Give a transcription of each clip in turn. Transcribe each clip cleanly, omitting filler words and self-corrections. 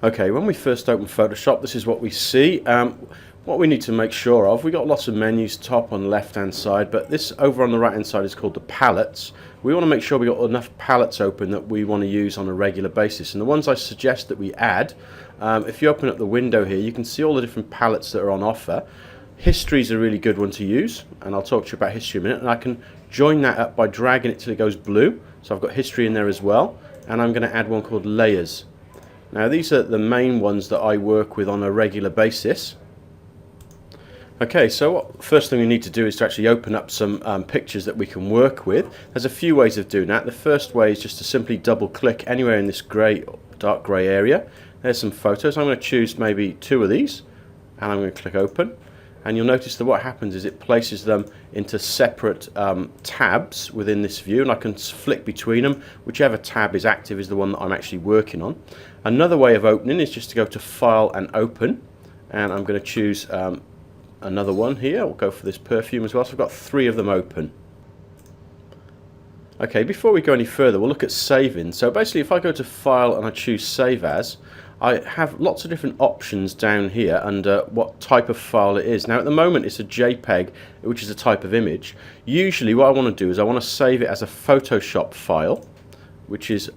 Okay, when we first open Photoshop, this is what we see. What we need to make sure of, we've got lots of menus, top on the left hand side, but this over on the right hand side is called the palettes. We want to make sure we've got enough palettes open that we want to use on a regular basis. And the ones I suggest that we add, if you open up the window here, you can see all the different palettes that are on offer. History is a really good one to use, and I'll talk to you about history in a minute. And I can join that up by dragging it till it goes blue. So I've got history in there as well, and I'm going to add one called layers. Now these are the main ones that I work with on a regular basis. Okay, so first thing we need to do is to actually open up some pictures that we can work with. There's a few ways of doing that. The first way is just to simply double click anywhere in this dark grey area. There's some photos. I'm going to choose maybe 2 of these, and I'm going to click open. And you'll notice that what happens is it places them into separate tabs within this view, and I can flick between them. Whichever tab is active is the one that I'm actually working on. Another way of opening is just to go to File and Open, and I'm going to choose another one here. We'll go for this perfume as well. So I've got 3 of them open. Okay, before we go any further, we'll look at saving. So basically, if I go to File and I choose Save As, I have lots of different options down here under what type of file it is. Now at the moment it's a JPEG, which is a type of image. Usually what I want to do is I want to save it as a Photoshop file, which is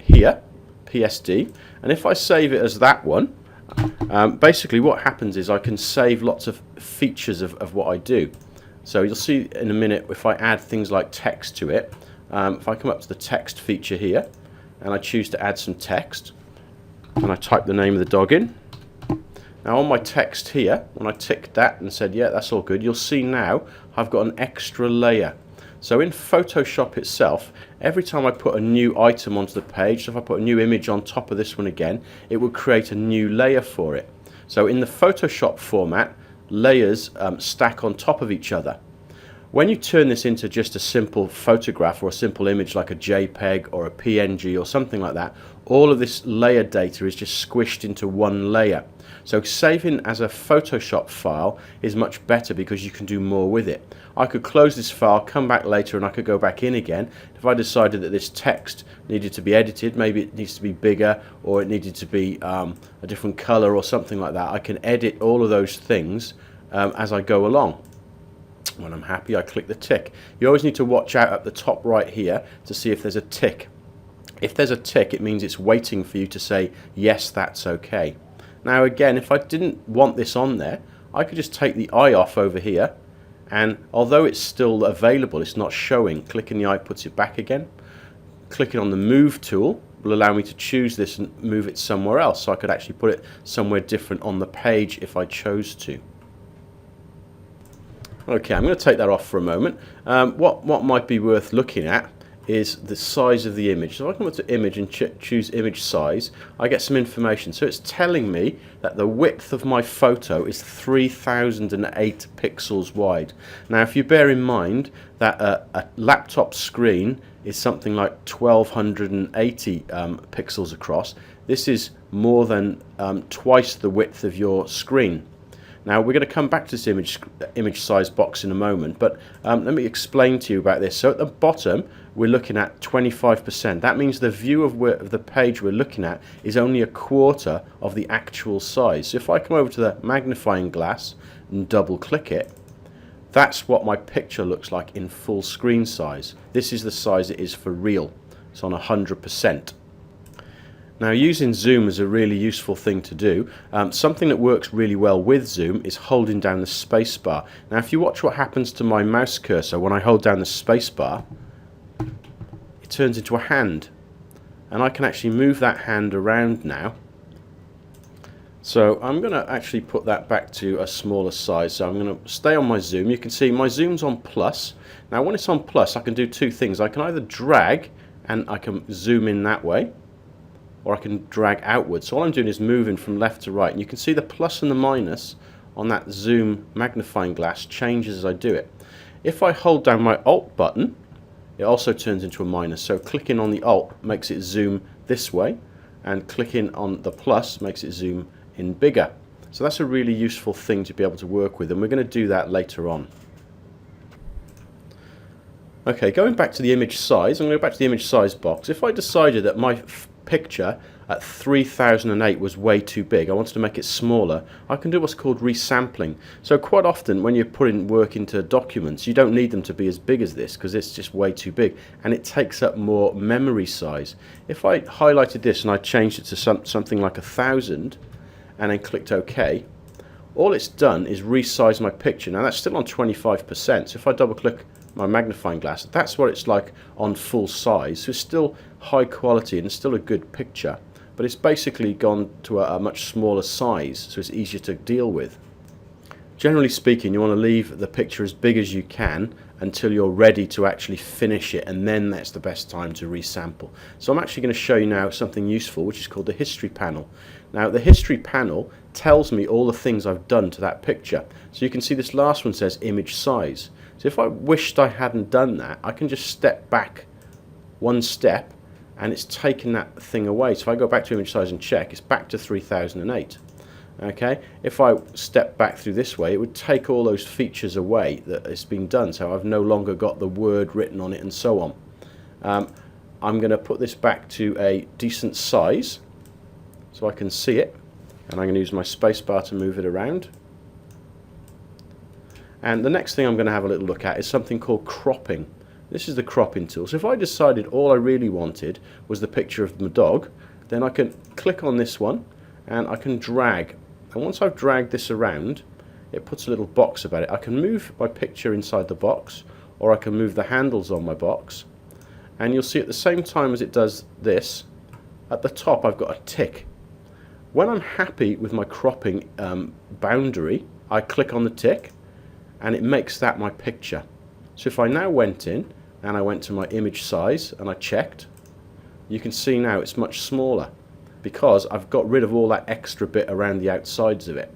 here, PSD. And if I save it as that one, basically what happens is I can save lots of features of what I do. So you'll see in a minute if I add things like text to it. If I come up to the text feature here and I choose to add some text, and I type the name of the dog in. Now on my text here, when I ticked that and said yeah, that's all good, you'll see now I've got an extra layer. So in Photoshop itself, every time I put a new item onto the page, so if I put a new image on top of this one again, it will create a new layer for it. So in the Photoshop format, layers stack on top of each other. When you turn this into just a simple photograph or a simple image like a JPEG or a PNG or something like that, all of this layer data is just squished into one layer. So saving as a Photoshop file is much better because you can do more with it. I could close this file, come back later, and I could go back in again. If I decided that this text needed to be edited, maybe it needs to be bigger or it needed to be a different color or something like that, I can edit all of those things as I go along. When I'm happy, I click the tick. You always need to watch out at the top right here to see if there's a tick. If there's a tick, it means it's waiting for you to say, yes, that's okay. Now again, if I didn't want this on there, I could just take the eye off over here, and although it's still available, it's not showing. Clicking the eye puts it back again. Clicking on the move tool will allow me to choose this and move it somewhere else, so I could actually put it somewhere different on the page if I chose to. Okay, I'm going to take that off for a moment. What might be worth looking at is the size of the image. So if I come up to image and choose image size, I get some information. So it's telling me that the width of my photo is 3008 pixels wide. Now if you bear in mind that a laptop screen is something like 1280 pixels across, this is more than twice the width of your screen. Now we're going to come back to this image size box in a moment, but let me explain to you about this. So at the bottom we're looking at 25%. That means the view of the page we're looking at is only a quarter of the actual size. So if I come over to the magnifying glass and double click it, that's what my picture looks like in full screen size. This is the size it is for real. It's on 100%. Now using zoom is a really useful thing to do. Something that works really well with zoom is holding down the space bar. Now if you watch what happens to my mouse cursor when I hold down the space bar, it turns into a hand. And I can actually move that hand around now. So I'm going to actually put that back to a smaller size. So I'm going to stay on my zoom. You can see my zoom's on plus. Now when it's on plus, I can do 2 things. I can either drag and I can zoom in that way, or I can drag outwards. So all I'm doing is moving from left to right, and you can see the plus and the minus on that zoom magnifying glass changes as I do it. If I hold down my Alt button, it also turns into a minus. So clicking on the Alt makes it zoom this way, and clicking on the plus makes it zoom in bigger. So that's a really useful thing to be able to work with, and we're going to do that later on. Okay, going back to the image size, I'm going to go back to the image size box. If I decided that my picture at 3008 was way too big. I wanted to make it smaller. I can do what's called resampling. So quite often when you're putting work into documents, you don't need them to be as big as this because it's just way too big and it takes up more memory size. If I highlighted this and I changed it to something like 1000 and then clicked OK, all it's done is resize my picture. Now that's still on 25%, so if I double click my magnifying glass, that's what it's like on full size. So it's still high quality and still a good picture, but it's basically gone to a much smaller size, so it's easier to deal with. Generally speaking, you want to leave the picture as big as you can until you're ready to actually finish it, and then that's the best time to resample. So I'm actually going to show you now something useful, which is called the history panel. Now the history panel tells me all the things I've done to that picture. So you can see this last one says image size. So if I wished I hadn't done that, I can just step back one step and it's taken that thing away. So if I go back to image size and check, it's back to 3008. Okay, if I step back through this way, it would take all those features away that has been done, so I've no longer got the word written on it and so on. I'm going to put this back to a decent size so I can see it, and I'm going to use my spacebar to move it around. And the next thing I'm going to have a little look at is something called cropping. This is the cropping tool. So if I decided all I really wanted was the picture of my dog, then I can click on this one and I can drag. And once I've dragged this around, it puts a little box about it. I can move my picture inside the box, or I can move the handles on my box. And you'll see at the same time as it does this, at the top I've got a tick. When I'm happy with my cropping boundary, I click on the tick and it makes that my picture. So if I now went in and I went to my image size and I checked, you can see now it's much smaller, because I've got rid of all that extra bit around the outsides of it.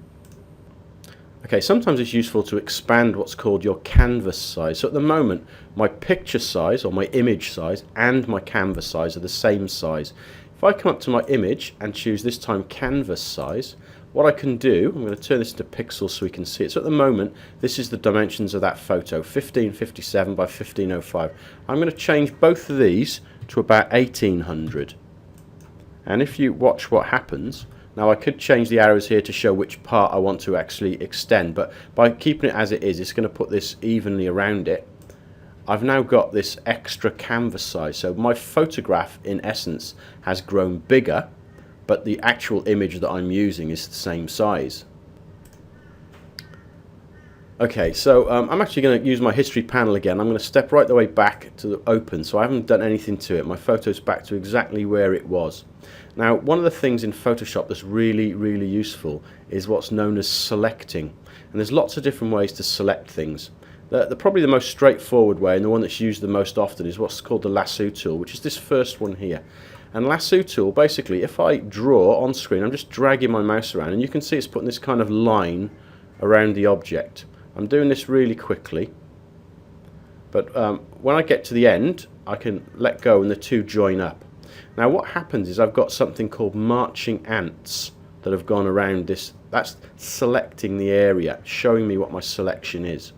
Okay, sometimes it's useful to expand what's called your canvas size. So at the moment, my picture size, or my image size, and my canvas size are the same size. If I come up to my image and choose this time canvas size, what I can do, I'm going to turn this into pixels so we can see it. So at the moment, this is the dimensions of that photo, 1557 by 1505. I'm going to change both of these to about 1800. And if you watch what happens, now I could change the arrows here to show which part I want to actually extend, but by keeping it as it is, it's going to put this evenly around it. I've now got this extra canvas size, so my photograph in essence has grown bigger, but the actual image that I'm using is the same size. Okay, so I'm actually going to use my history panel again. I'm going to step right the way back to the open, so I haven't done anything to it. My photo's back to exactly where it was. Now, one of the things in Photoshop that's really, really useful is what's known as selecting. And there's lots of different ways to select things. Probably the most straightforward way, and the one that's used the most often, is what's called the lasso tool, which is this first one here. And lasso tool, basically, if I draw on screen, I'm just dragging my mouse around, and you can see it's putting this kind of line around the object. I'm doing this really quickly, but when I get to the end, I can let go and the two join up. Now what happens is I've got something called marching ants that have gone around this. That's selecting the area, showing me what my selection is.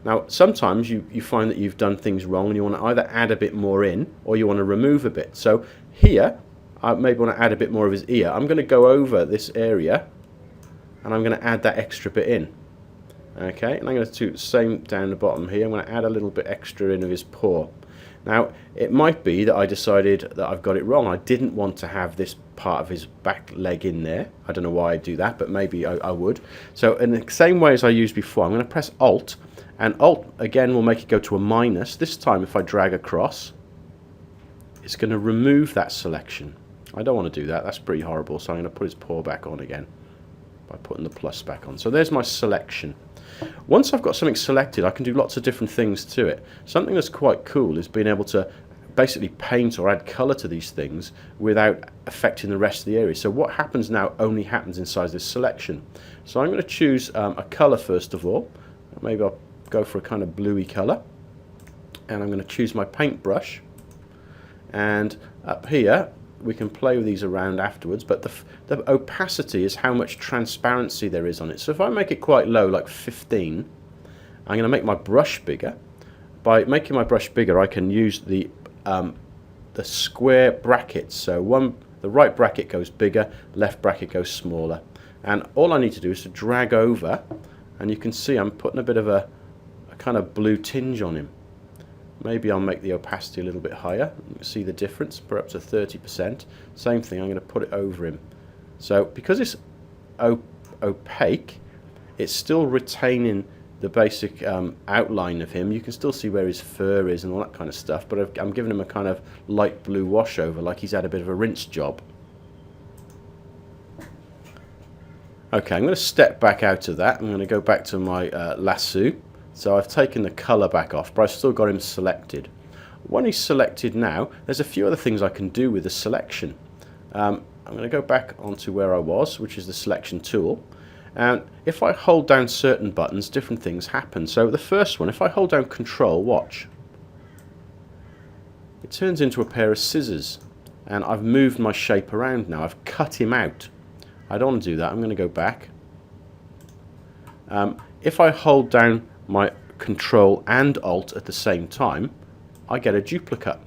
Now sometimes you find that you've done things wrong and you want to either add a bit more in or you want to remove a bit. So here I maybe want to add a bit more of his ear. I'm going to go over this area and I'm going to add that extra bit in. Okay, and I'm going to do the same down the bottom here. I'm going to add a little bit extra in of his paw. Now, it might be that I decided that I've got it wrong. I didn't want to have this part of his back leg in there. I don't know why I do that, but maybe I would. So in the same way as I used before, I'm going to press Alt, and Alt again will make it go to a minus. This time if I drag across, it's going to remove that selection. I don't want to do that. That's pretty horrible. So I'm going to put his paw back on again by putting the plus back on. So there's my selection. Once I've got something selected, I can do lots of different things to it. Something that's quite cool is being able to basically paint or add colour to these things without affecting the rest of the area. So what happens now only happens inside this selection. So I'm going to choose a colour first of all. Maybe I'll go for a kind of bluey colour. And I'm going to choose my paintbrush. And up here, we can play with these around afterwards, but the opacity is how much transparency there is on it. So if I make it quite low, like 15, I'm going to make my brush bigger. By making my brush bigger, I can use the square brackets. So The right bracket goes bigger, left bracket goes smaller. And all I need to do is to drag over, and you can see I'm putting a bit of a kind of blue tinge on him. Maybe I'll make the opacity a little bit higher. You can see the difference, perhaps to 30%. Same thing, I'm going to put it over him. So because it's opaque, it's still retaining the basic outline of him. You can still see where his fur is and all that kind of stuff, but I'm giving him a kind of light blue wash over, like he's had a bit of a rinse job. Okay, I'm going to step back out of that. I'm going to go back to my lasso. So I've taken the colour back off, but I've still got him selected. When he's selected now, there's a few other things I can do with the selection. I'm going to go back onto where I was, which is the selection tool. And if I hold down certain buttons, different things happen. So the first one, if I hold down Control, watch, it turns into a pair of scissors. And I've moved my shape around now. I've cut him out. I don't want to do that. I'm going to go back. If I hold down my Control and Alt at the same time, I get a duplicate.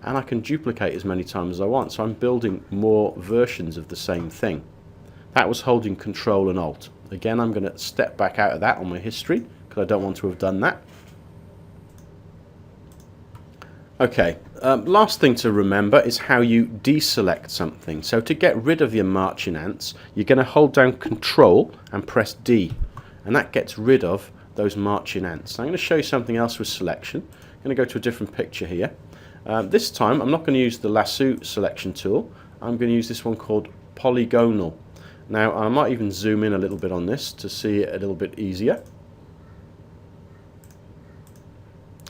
And I can duplicate as many times as I want. So I'm building more versions of the same thing. That was holding Control and Alt. Again, I'm going to step back out of that on my history because I don't want to have done that. Okay, last thing to remember is how you deselect something. So to get rid of your marching ants, you're going to hold down Control and press D. And that gets rid of those marching ants. I'm going to show you something else with selection. I'm going to go to a different picture here. This time I'm not going to use the lasso selection tool. I'm going to use this one called polygonal. Now I might even zoom in a little bit on this to see it a little bit easier.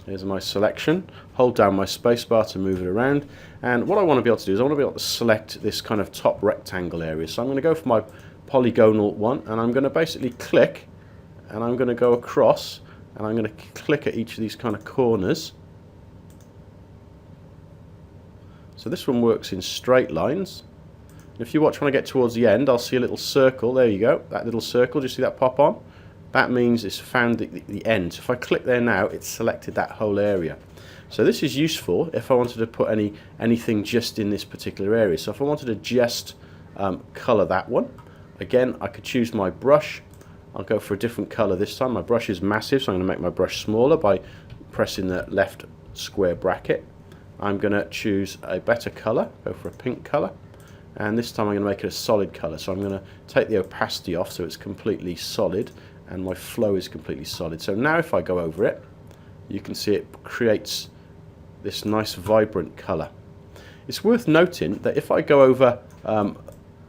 Here's my selection. Hold down my spacebar to move it around. And what I want to be able to do is I want to be able to select this kind of top rectangle area. So I'm going to go for my polygonal one, and I'm going to basically click, and I'm going to go across, and I'm going to click at each of these kind of corners. So this one works in straight lines. If you watch when I get towards the end, I'll see a little circle. There you go, that little circle. Do you see that pop on? That means it's found the end. So if I click there now, it's selected that whole area. So this is useful if I wanted to put anything just in this particular area. So if I wanted to just colour that one, again, I could choose my brush. I'll go for a different colour this time. My brush is massive, so I'm going to make my brush smaller by pressing the left square bracket. I'm going to choose a better colour, go for a pink colour. And this time I'm going to make it a solid colour. So I'm going to take the opacity off so it's completely solid and my flow is completely solid. So now if I go over it, you can see it creates this nice vibrant colour. It's worth noting that if I go over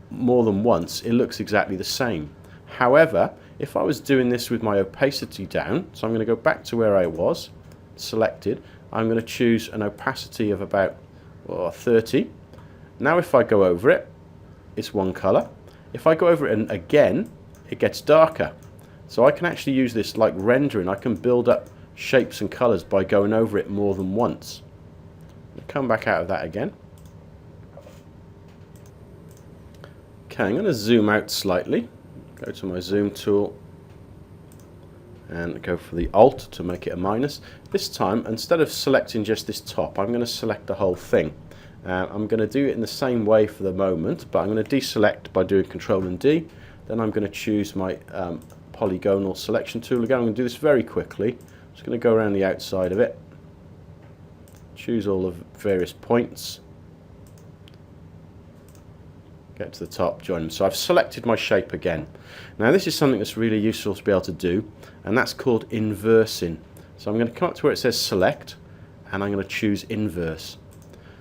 more than once, it looks exactly the same. However, if I was doing this with my opacity down, so I'm going to go back to where I was, selected, I'm going to choose an opacity of about 30. Now if I go over it, it's one colour. If I go over it and again, it gets darker. So I can actually use this like rendering. I can build up shapes and colours by going over it more than once. I'll come back out of that again. Okay, I'm going to zoom out slightly. Go to my zoom tool and go for the Alt to make it a minus. This time, instead of selecting just this top, I'm going to select the whole thing. I'm going to do it in the same way for the moment, but I'm going to deselect by doing Control and D. Then I'm going to choose my polygonal selection tool again. I'm going to do this very quickly. I'm just going to go around the outside of it, choose all the various points, get to the top, join them. So I've selected my shape again. Now this is something that's really useful to be able to do, and that's called inversing. So I'm going to come up to where it says select, and I'm going to choose inverse.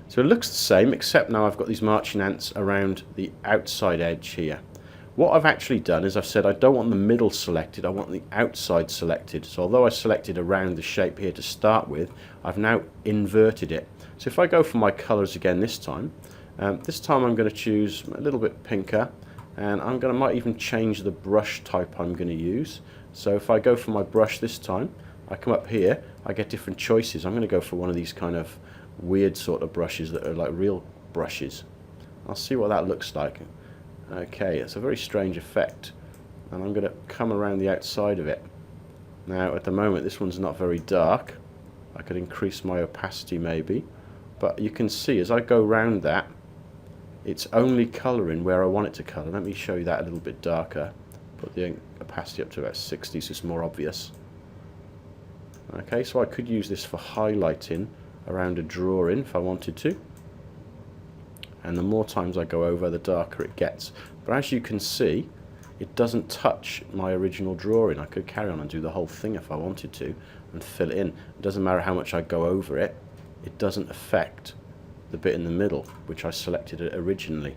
So it looks the same, except now I've got these marching ants around the outside edge here. What I've actually done is I've said I don't want the middle selected, I want the outside selected. So although I selected around the shape here to start with, I've now inverted it. So if I go for my colours again this time I'm going to choose a little bit pinker, and might even change the brush type I'm going to use. So if I go for my brush this time, I come up here, I get different choices. I'm going to go for one of these kind of weird sort of brushes that are like real brushes. I'll see what that looks like. Okay, it's a very strange effect, and I'm going to come around the outside of it. Now at the moment this one's not very dark. I could increase my opacity maybe, but you can see as I go around that, it's only colouring where I want it to colour. Let me show you that a little bit darker. Put the opacity up to about 60 so it's more obvious. Okay, so I could use this for highlighting around a drawing if I wanted to. And the more times I go over, the darker it gets. But as you can see, it doesn't touch my original drawing. I could carry on and do the whole thing if I wanted to and fill it in. It doesn't matter how much I go over it. It doesn't affect the bit in the middle, which I selected originally.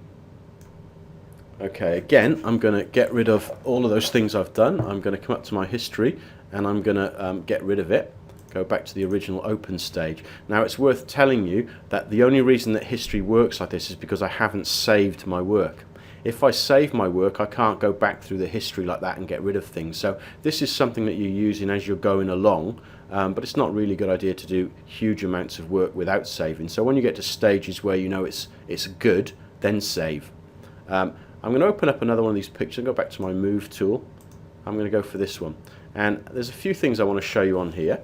Okay, again, I'm going to get rid of all of those things I've done. I'm going to come up to my history and I'm going to get rid of it. Go back to the original open stage. Now it's worth telling you that the only reason that history works like this is because I haven't saved my work. If I save my work, I can't go back through the history like that and get rid of things. So this is something that you're using as you're going along, but it's not really a good idea to do huge amounts of work without saving. So when you get to stages where you know it's good, then save. I'm going to open up another one of these pictures and go back to my move tool. I'm going to go for this one. And there's a few things I want to show you on here.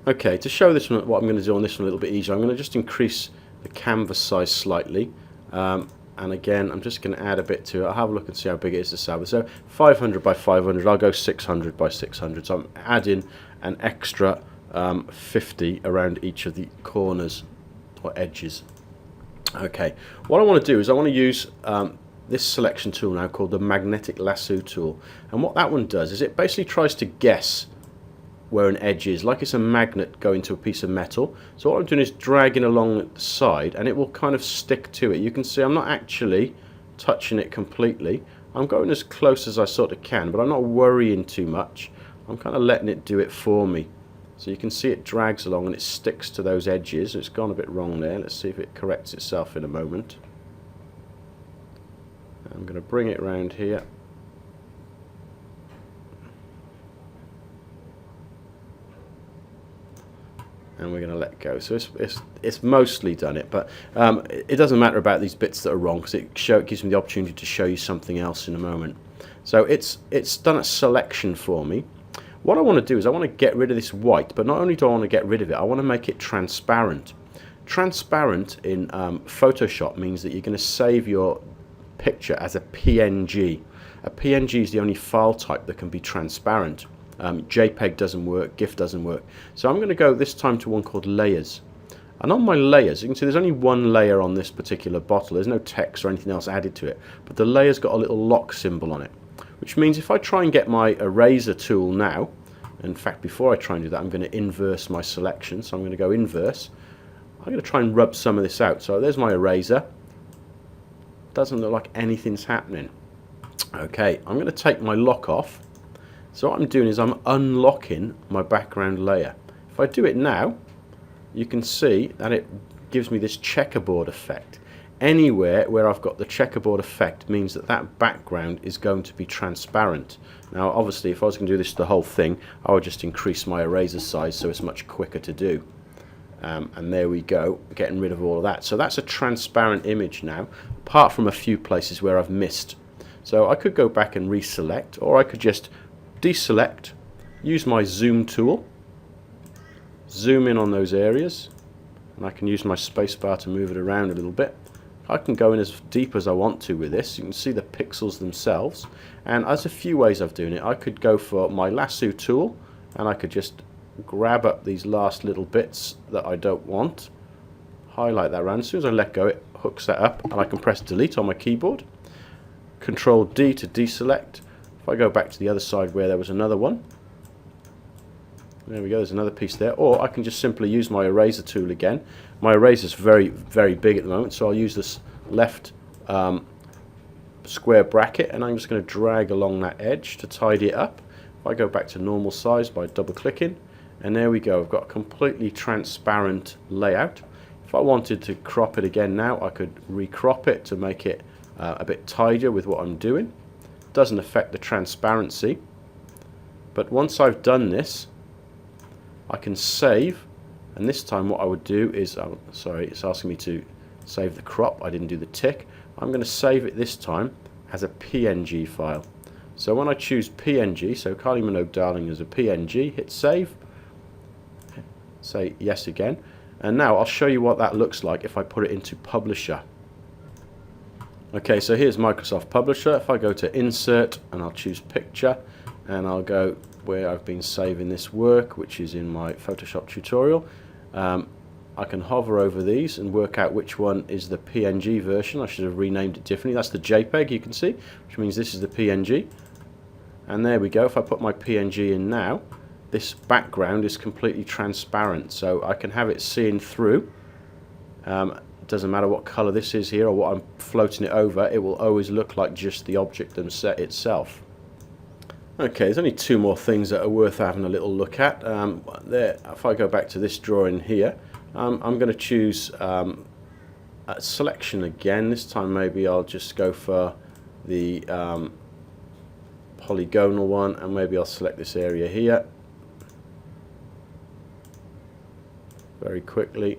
Okay, to show this one, what I'm going to do on this one a little bit easier, I'm going to just increase the canvas size slightly. And again, I'm just going to add a bit to it. I'll have a look and see how big it is to salvage. So 500 by 500, I'll go 600 by 600. So I'm adding an extra 50 around each of the corners or edges. Okay, what I want to do is I want to use this selection tool now called the magnetic lasso tool. And what that one does is it basically tries to guess where an edge is, like it's a magnet going to a piece of metal. So what I'm doing is dragging along the side and it will kind of stick to it. You can see I'm not actually touching it completely. I'm going as close as I sort of can, but I'm not worrying too much. I'm kind of letting it do it for me. So you can see it drags along and it sticks to those edges. It's gone a bit wrong there. Let's see if it corrects itself in a moment. I'm going to bring it around here. And we're going to let go. So it's mostly done it, but it doesn't matter about these bits that are wrong because it gives me the opportunity to show you something else in a moment. So it's done a selection for me. What I want to do is I want to get rid of this white, but not only do I want to get rid of it, I want to make it transparent. Transparent in Photoshop means that you're going to save your picture as a PNG. A PNG is the only file type that can be transparent. JPEG doesn't work, GIF doesn't work. So I'm going to go this time to one called layers. And on my layers, you can see there's only one layer on this particular bottle. There's no text or anything else added to it. But the layer's got a little lock symbol on it. Which means if I try and get my eraser tool now, in fact before I try and do that I'm going to inverse my selection. So I'm going to go inverse. I'm going to try and rub some of this out. So there's my eraser. Doesn't look like anything's happening. Okay, I'm going to take my lock off. So what I'm doing is I'm unlocking my background layer. If I do it now, you can see that it gives me this checkerboard effect. Anywhere where I've got the checkerboard effect means that that background is going to be transparent. Now obviously if I was going to do this to the whole thing, I would just increase my eraser size so it's much quicker to do. And there we go, getting rid of all of that. So that's a transparent image now, apart from a few places where I've missed. So I could go back and reselect, or I could just deselect, use my zoom tool, zoom in on those areas, and I can use my spacebar to move it around a little bit. I can go in as deep as I want to with this. You can see the pixels themselves, and there's a few ways of doing it. I could go for my lasso tool and I could just grab up these last little bits that I don't want, highlight that around. As soon as I let go, it hooks that up, and I can press delete on my keyboard, Control D to deselect. If I go back to the other side where there was another one, there we go, there's another piece there. Or I can just simply use my eraser tool again. My eraser is very, very big at the moment, so I'll use this left square bracket, and I'm just going to drag along that edge to tidy it up. If I go back to normal size by double clicking, and there we go, I've got a completely transparent layout. If I wanted to crop it again now, I could recrop it to make it a bit tidier with what I'm doing. Doesn't affect the transparency, but once I've done this I can save, and this time what I would do is, sorry, it's asking me to save the crop, I didn't do the tick. I'm going to save it this time as a PNG file. So when I choose PNG, so Kylie Minogue Darling is a PNG, hit save, say yes again, and now I'll show you what that looks like if I put it into Publisher. Okay, so here's Microsoft Publisher. If I go to Insert and I'll choose Picture, and I'll go where I've been saving this work, which is in my Photoshop tutorial. I can hover over these and work out which one is the PNG version. I should have renamed it differently. That's the JPEG, you can see, which means this is the PNG. And there we go. If I put my PNG in now, this background is completely transparent, so I can have it seen through. It doesn't matter what color this is here or what I'm floating it over, it will always look like just the object itself. Okay, there's only two more things that are worth having a little look at. There, if I go back to this drawing here, I'm going to choose a selection again. This time maybe I'll just go for the polygonal one, and maybe I'll select this area here very quickly.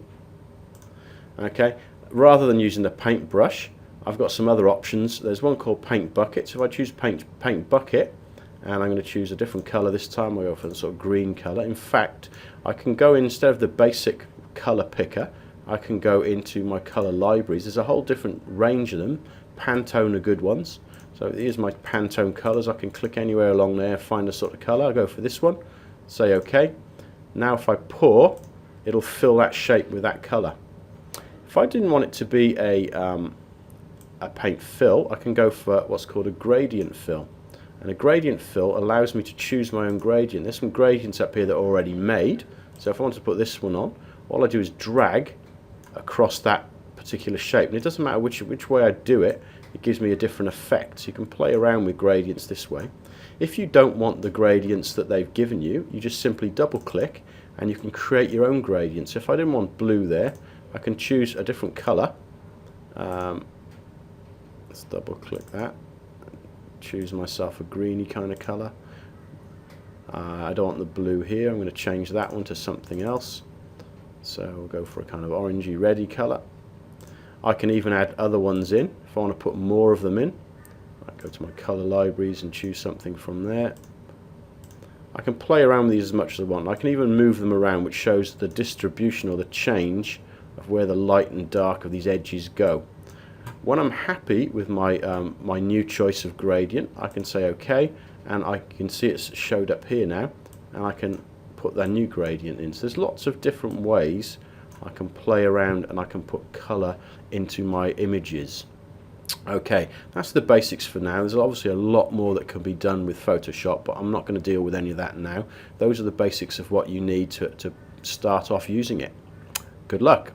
Okay, rather than using the paintbrush, I've got some other options. There's one called Paint Bucket. So if I choose Paint Bucket, and I'm going to choose a different color this time, I'll go for the sort of green color. In fact, I can go in, instead of the basic color picker, I can go into my color libraries. There's a whole different range of them. Pantone are good ones. So here's my Pantone colors. I can click anywhere along there, find a sort of color. I'll go for this one, say OK. Now if I pour, it'll fill that shape with that color. If I didn't want it to be a paint fill, I can go for what's called a gradient fill. And a gradient fill allows me to choose my own gradient. There's some gradients up here that are already made. So if I want to put this one on, all I do is drag across that particular shape. And it doesn't matter which way I do it, it gives me a different effect. So you can play around with gradients this way. If you don't want the gradients that they've given you, you just simply double click and you can create your own gradients. So if I didn't want blue there, I can choose a different color. Let's double click that. Choose myself a greeny kind of color. I don't want the blue here. I'm going to change that one to something else. So we'll go for a kind of orangey reddy color. I can even add other ones in if I want to put more of them in. I go to my color libraries and choose something from there. I can play around with these as much as I want. I can even move them around, which shows the distribution or the change of where the light and dark of these edges go. When I'm happy with my my new choice of gradient, I can say OK, and I can see it's showed up here now, and I can put that new gradient in. So there's lots of different ways I can play around, and I can put color into my images. Okay, that's the basics for now. There's obviously a lot more that can be done with Photoshop, but I'm not going to deal with any of that now. Those are the basics of what you need to start off using it. Good luck.